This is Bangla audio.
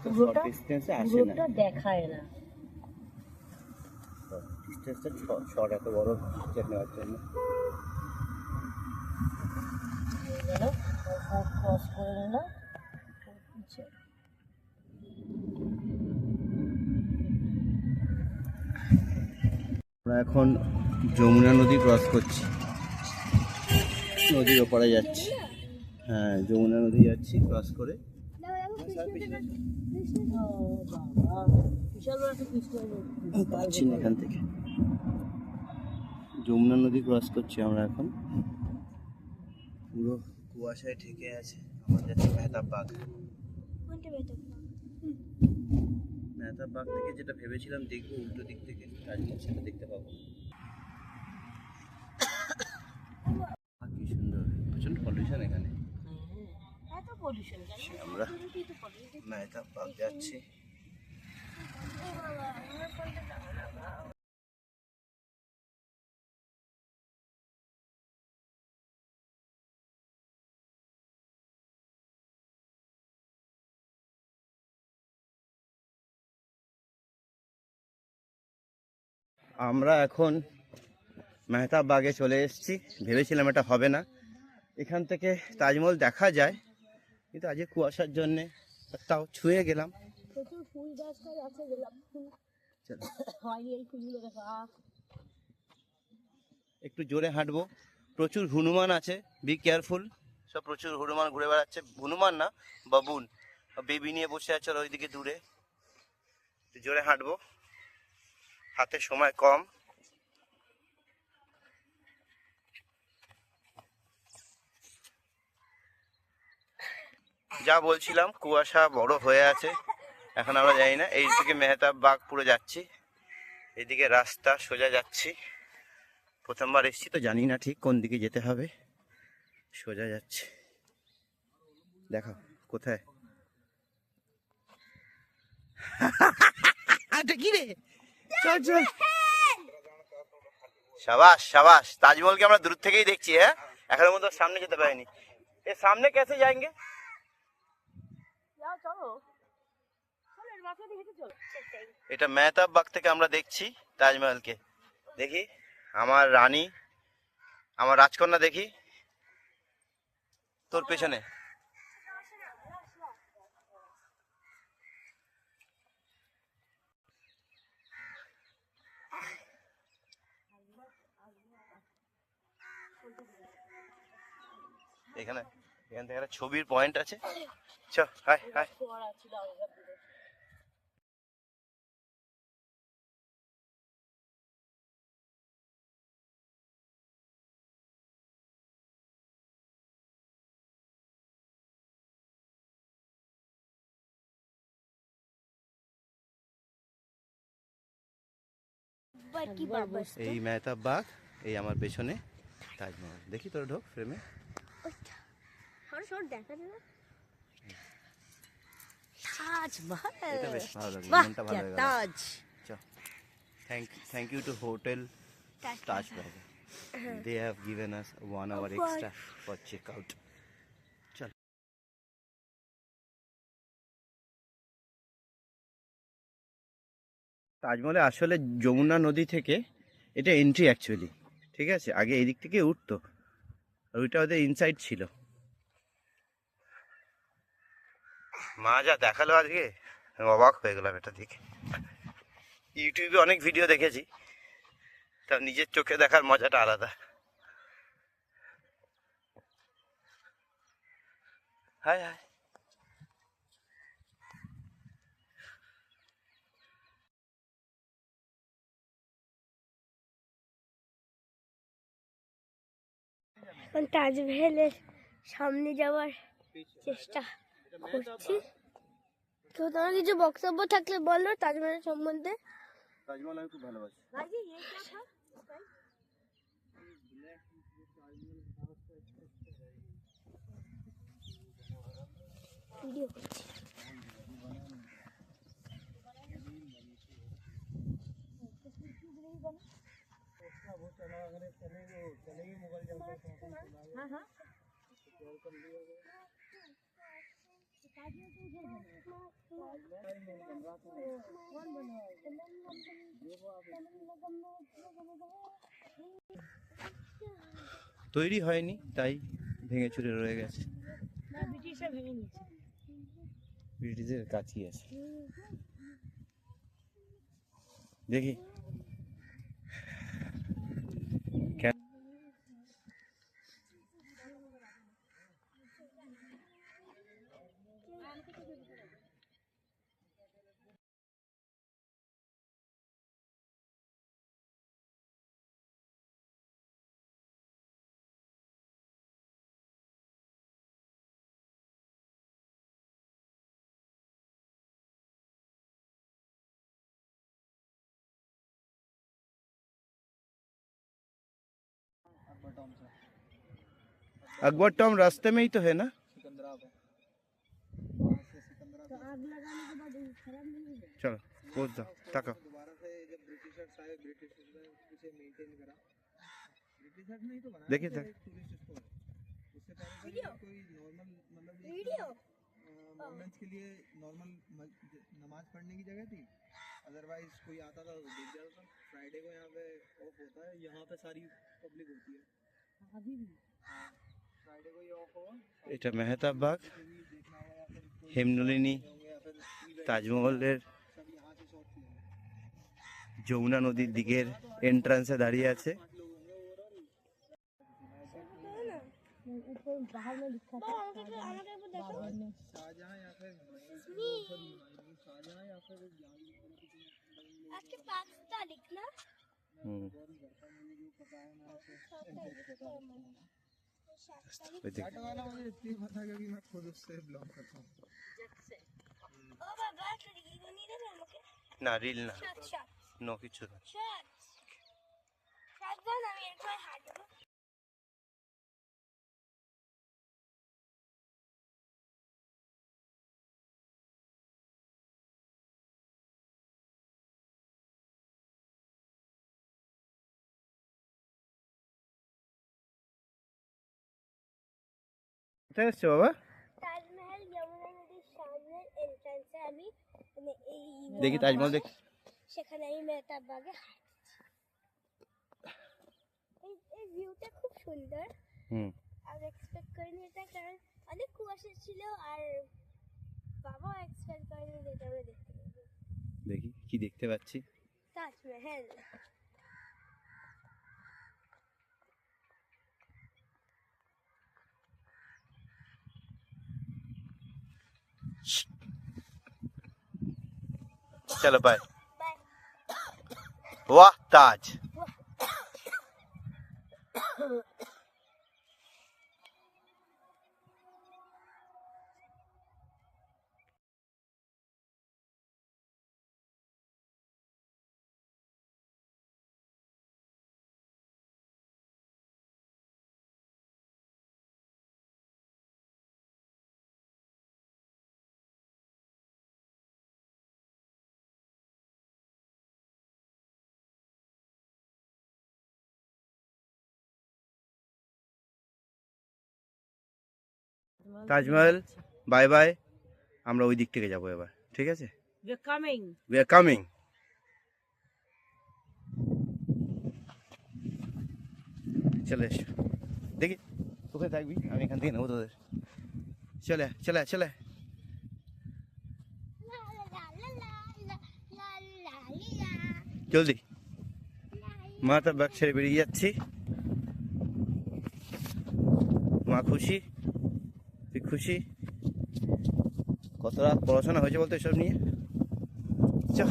পুরোটা পুরোটা দেখায় না। ডিস্টেন্সটা শর্ট, এত বড় পিকচার নেওয়ার জন্য। ক্রস করে নিলাম। আমরা এখন যমুনা নদী ক্রস করছি, নদীর ওপারে যাচ্ছি। হ্যাঁ, যমুনা নদী যাচ্ছি ক্রস করে। পাচ্ছি না এখান থেকে। যমুনা নদী ক্রস করছি আমরা এখন। পুরো কুয়াশায় ঢেকে আছে। আমাদের মেহতাব বাগ, মেহতাব বাগ থেকে যেটা ভেবেছিলাম দেখবো উল্টো দিক থেকে, আজকে সেটা দেখতে পাবো। কি সুন্দর, প্রচন্ড পলিউশন এখানে। আমরা মেহতাব বাগ যাচ্ছি। আমরা এখন মেহতাব বাগে চলে এসেছি। ভেবেছিলাম এটা হবে না, এখান থেকে তাজমহল দেখা যায়, কিন্তু আজকে কুয়াশার জন্যে তাও ছুঁয়ে গেলাম। একটু জোরে হাঁটবো। প্রচুর হনুমান আছে, বি কেয়ারফুল। সব প্রচুর হনুমান ঘুরে বেড়াচ্ছে। হনুমান না, বাবুন, বেবি নিয়ে বসে আছে ওইদিকে দূরে। জোরে হাঁটবো, হাতে সময় কম। যা বলছিলাম, কুয়াশা বড় হয়ে আছে, এখন আমরা জানি না। এইদিকে মেহতাব বাগ পুরো যাচ্ছি, এইদিকে রাস্তা সোজা যাচ্ছি। প্রথমবার এসেছি তো জানি না ঠিক কোন দিকে যেতে হবে। সোজা যাচ্ছি, দেখো কোথায়। কি রে, চল চল। সাবাস সাবাস, তাজমহলকে আমরা দূর থেকেই দেখছি। হ্যাঁ, এখনো মতো সামনে যেতে পারিনি। এ সামনে कैसे जाएंगे? এটা মেহতাব বাগ থেকে আমরা দেখছি তাজমহলকে। দেখি আমার রানী, আমার রাজকন্যা, দেখি তোর পেছনে। এখানে এখান থেকে একটা ছবির পয়েন্ট আছে। চ, হাই হাই। এই মেহতাব বাগ, এই আমার পেছনে তাজমহল। দেখি তোর ঢোক ফ্রেমে। এটা বেশ ভালো লাগলো, মনটা ভালো হয়ে গেল। চল, thank you to hotel Taj plaza. They have given us 1 hour extra for checkout. চল। তাজমহলে আসলে যমুনা নদী থেকে এটা এন্ট্রি অ্যাকচুয়ালি, ঠিক আছে। আগে এই দিক থেকে উঠতো, আর ওইটা ওদের ইনসাইড ছিল। মা যা দেখালো আজকে, আমি অবাক হয়ে গেলাম এটা দেখে। ইউটিউবে অনেক ভিডিও দেখেছি, তা নিজের চোখে দেখার মজাটা আলাদা। High high. তাজমহলের সামনে যাওয়ার চেষ্টা করছি। তো তোমার কিছু বক্তব্য থাকলে বলো তাজমহলের সম্বন্ধে। তাজমহল আমি খুব ভালোবাসি। ভিডিও করছি। তৈরি হয়নি তাই ভেঙে চুরে রয়ে গেছে। ব্রিটিশরা ভেঙে নিয়েছে। ব্রিটিশের কাছেই আছে। দেখি अकबर टॉम रास्ते में ही तो है ना? तो आग लगाने के बाद खराब नहीं होगा। चलो पहुंच जाओ। तक दोबारा से जब ब्रिटिशर्स आए, ब्रिटिशर्स ने उसे मेंटेन करा। ब्रिटिशर्स ने ही तो बनाया। देखिए सर, टूरिस्ट स्पॉट उससे पहले कोई नॉर्मल मतलब वीडियो मोमेंट्स के लिए नॉर्मल नमाज पढ़ने की जगह थी। अदरवाइज कोई आता था तो देख जाता था। फ्राइडे को यहाँ पे ऑफ होता है, यहाँ पे सारी पब्लिक होती है अभी भी। फ्राइडे को ये ऑफ होगा। এটা মেহতাব বাগ, হেমনলিনী, তাজমহলের যমুনা নদীর দিকের এন্ট্রান্সে দাঁড়িয়ে আছে। ऊपर बाहर में लिखा था शाहजहां या फिर शाहजहां या फिर आपके पास था लिखना। मुझे इसलिए पता क्योंकि मैं खुद उससे ब्लॉग करता हूँ। ओ बाबा ये नहीं दे আমাকে না রিল না, শট নো কিছু না। শট শটগান আমি এরকম হাঁটবো। কোথায় এসছো বাবা? তাজমহল যমুনা নদীর সামনে এন্ট্রান্সে আমি মানে এই দেখি তাজমহল দেখ। সেখানে আমি মেহতাব বাগে হাঁটছি। এই ভিউটা খুব সুন্দর। আর এক্সপেক্ট করিনি এটা, কারণ অনেক কুয়াশা ছিল আর বাবাও এক্সপেক্ট করেনি যে এটা আমরা দেখতে পাবো। দেখি কি দেখতে পাচ্ছি। তাজমহল चलो बाय। बाय। वाह ताज। Taj Mahal bye bye. আমরা ওই দিক থেকে যাবো এবার, ঠিক আছে? We are coming. We are coming. চলে এসো। দেখি কোথায় থাকবি, আমি এখান থেকে নেবো তোদের। চলে চলে চলে। জলদি। মা তার ব্যাগ ছেড়ে বেরিয়ে যাচ্ছি। মা খুশি, তুই খুশি? কত রাত পড়াশোনা হয়েছে বলতো এসব নিয়ে? চল।